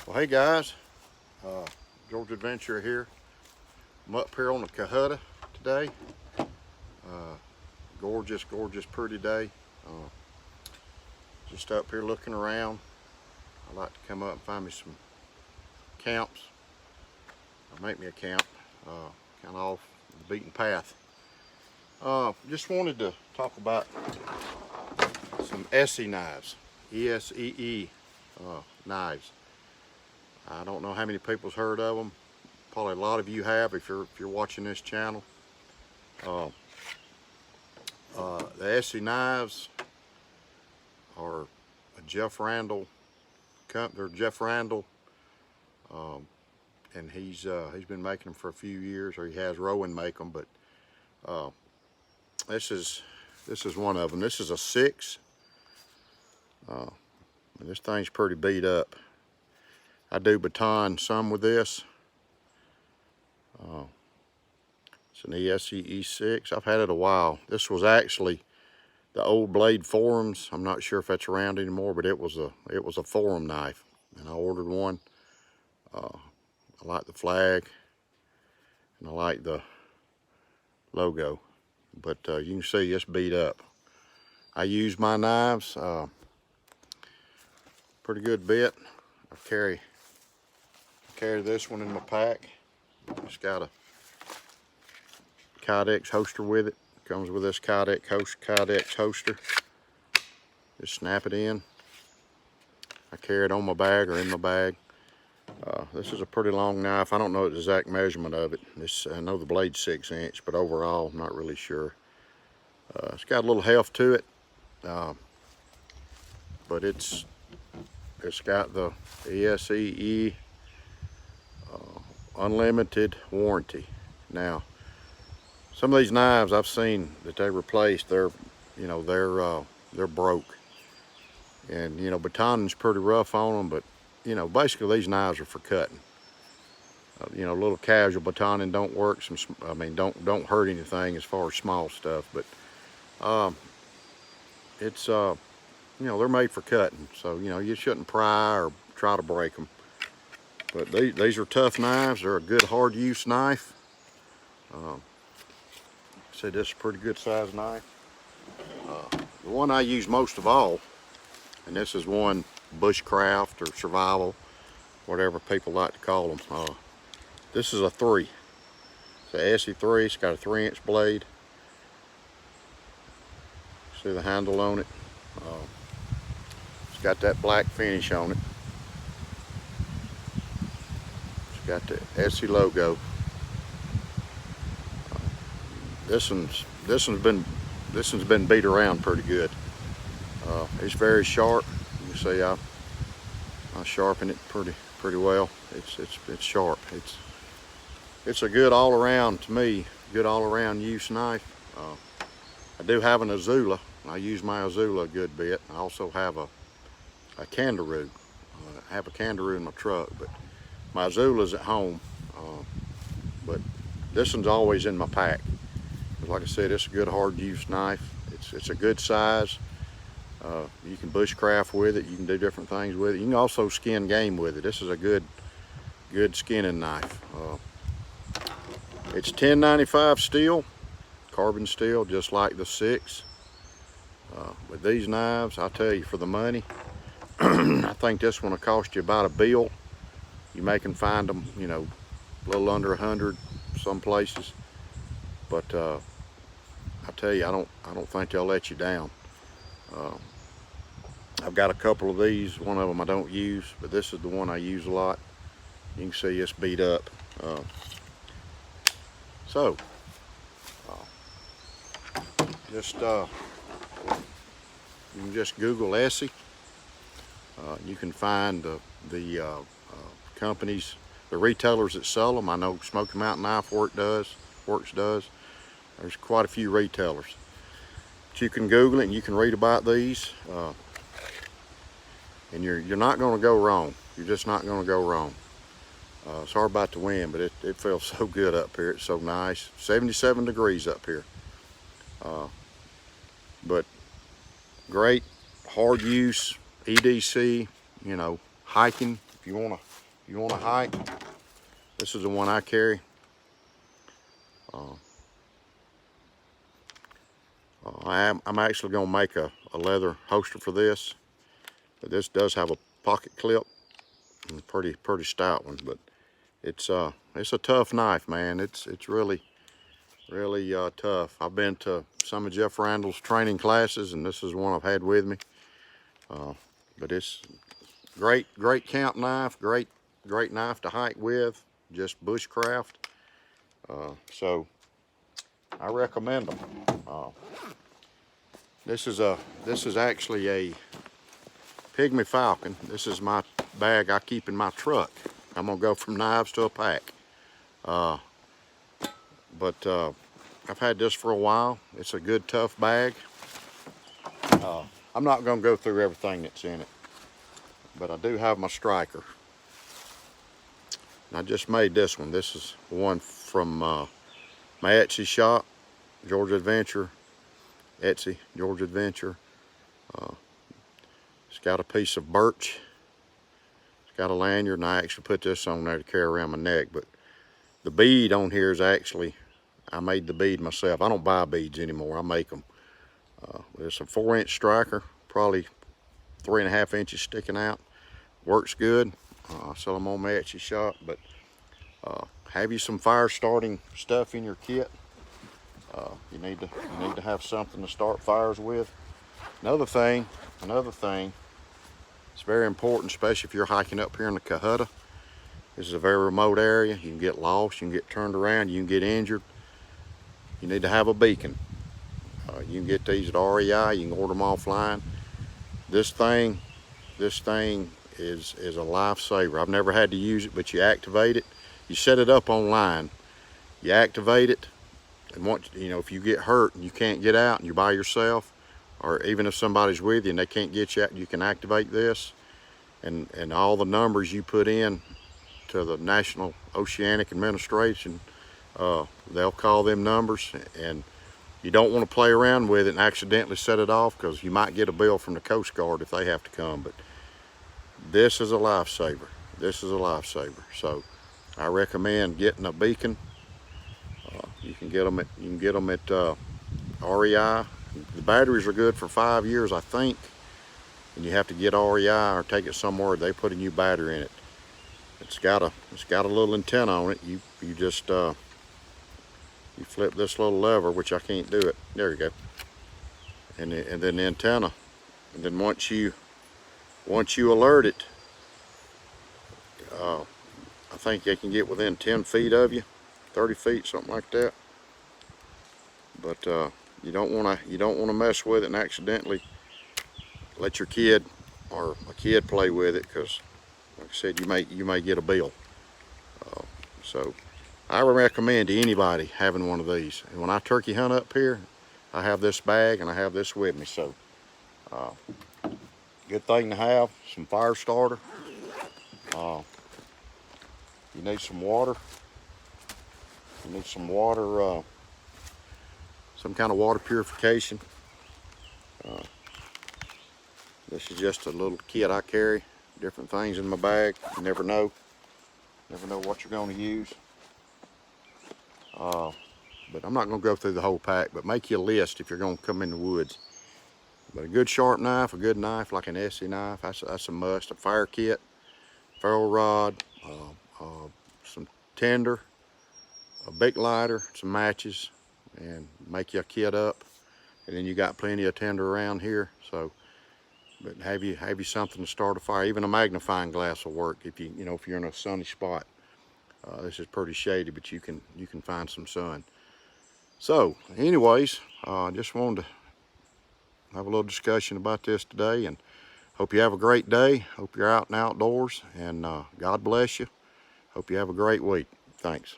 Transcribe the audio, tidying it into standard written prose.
Well, hey guys, George Adventure here. I'm up here on the Cohutta today. Gorgeous, pretty day. Just up here looking around. I like to come up and find me some camps. Or make me a camp, kind of off the beaten path. Just wanted to talk about some ESEE knives, ESEE knives. I don't know how many people's heard of them. Probably a lot of you have if you're watching this channel. The ESEE knives are a Jeff Randall company. They're Jeff Randall, and he's been making them for a few years, or he has Rowan make them. But this is one of them. This is a 6. And this thing's pretty beat up. I do baton some with this. It's an ESEE 6. I've had it a while. This was actually the old Blade Forums. I'm not sure if that's around anymore, but it was a forum knife, and I ordered one. I like the flag, and I like the logo, but you can see it's beat up. I use my knives pretty good bit. I carry this one in my pack. It's got a Kydex holster with it. Comes with this Kydex holster. Just snap it in. I carry it on my bag or in my bag. This is a pretty long knife. I don't know the exact measurement of it. I know the blade's 6 inch, but overall I'm not really sure. It's got a little heft to it, but it's got the ESEE unlimited warranty. Now, some of these knives I've seen that they replaced, they're broke, and batoning's pretty rough on them. But basically these knives are for cutting. A little casual batoning don't work. Don't hurt anything as far as small stuff. But it's they're made for cutting, so you shouldn't pry or try to break them. But these are tough knives. They're a good hard use knife. This is a pretty good size knife. The one I use most of all, and this is one Bushcraft or survival, whatever people like to call them. This is a 3. It's an ESEE 3. It's got a 3 inch blade. See the handle on it. It's got that black finish on it. It's got the ESEE logo. This one's been beat around pretty good. It's very sharp. You can see I sharpen it pretty well. It's sharp. It's a good all around, to me, good all around use knife. I do have an Azula. I use my Azula a good bit. I also have a Kangaroo. I have a Kangaroo in my truck, but my Azula's at home. But this one's always in my pack. Like I said, it's a good hard use knife. It's a good size. You can bushcraft with it. You can do different things with it. You can also skin game with it. This is a good skinning knife. It's 1095 steel, carbon steel, just like the 6. With these knives, I tell you, for the money, I think this one will cost you about $1. You may can find them, a little under 100 some places. But I tell you, I don't think they'll let you down. I've got a couple of these. One of them I don't use, but this is the one I use a lot. You can see it's beat up. You can just Google ESEE. You can find the companies, the retailers that sell them. I know Smoky Mountain Knife Works does. There's quite a few retailers. But you can Google it and you can read about these. And you're not going to go wrong. You're just not going to go wrong. Sorry about the wind, but it feels so good up here. It's so nice. 77 degrees up here. But great hard use EDC, hiking. If you wanna hike, this is the one I carry. I'm actually gonna make a leather holster for this, but this does have a pocket clip, and pretty stout one. But it's a tough knife, man. It's really tough. I've been to some of Jeff Randall's training classes, and this is one I've had with me. But it's great camp knife, great knife to hike with, just Bushcraft. So I recommend them. This is actually a Pygmy Falcon. This is my bag I keep in my truck. I'm gonna go from knives to a pack. But I've had this for a while. It's a good tough bag. I'm not gonna go through everything that's in it, but I do have my striker. And I just made this one. This is one from my ESEE shop, Georgia Adventure. ESEE, Georgia Adventure. It's got a piece of birch. It's got a lanyard, and I actually put this on there to carry around my neck. But the bead on here is actually, I made the bead myself. I don't buy beads anymore, I make them. It's a 4-inch striker, probably 3.5 inches sticking out. Works good. I sell them on my ESEE shop. But have you some fire starting stuff in your kit? You need to have something to start fires with. Another thing, it's very important, especially if you're hiking up here in the Cohutta. This is a very remote area. You can get lost, you can get turned around, you can get injured. You need to have a beacon. You can get these at REI, you can order them offline. This thing is a lifesaver. I've never had to use it, but you activate it. You set it up online, you activate it, and once, you know, if you get hurt and you can't get out and you're by yourself, or even if somebody's with you and they can't get you out, you can activate this, and all the numbers you put in to the National Oceanic Administration, they'll call them numbers. And you don't want to play around with it and accidentally set it off, because you might get a bill from the Coast Guard if they have to come. But this is a lifesaver. This is a lifesaver. So I recommend getting a beacon. You can get them at REI. The batteries are good for 5 years, I think. And you have to get REI or take it somewhere they put a new battery in it. It's got a little antenna on it. You just you flip this little lever, which I can't do it. There you go. And then the antenna. And then once you alert it, I think they can get within 10 feet of you, 30 feet, something like that. But you don't want to mess with it and accidentally let your kid or a kid play with it, because like I said, you may get a bill. So I would recommend to anybody having one of these. And when I turkey hunt up here, I have this bag and I have this with me. So good thing to have. Some fire starter. You need some water. You need some water, some kind of water purification. This is just a little kit I carry. Different things in my bag. You never know what you're going to use. But I'm not going to go through the whole pack, but make you a list if you're going to come in the woods. But a good sharp knife, a good knife like an ESEE knife, that's a must. A fire kit, ferrule rod, some tinder, a big lighter, some matches, and make you a kit up. And then you got plenty of tinder around here. So, but have you something to start a fire. Even a magnifying glass will work if if you're in a sunny spot. This is pretty shady, but you can find some sun. So, anyways, just wanted to have a little discussion about this today, and hope you have a great day. Hope you're out and outdoors, and God bless you. Hope you have a great week. Thanks.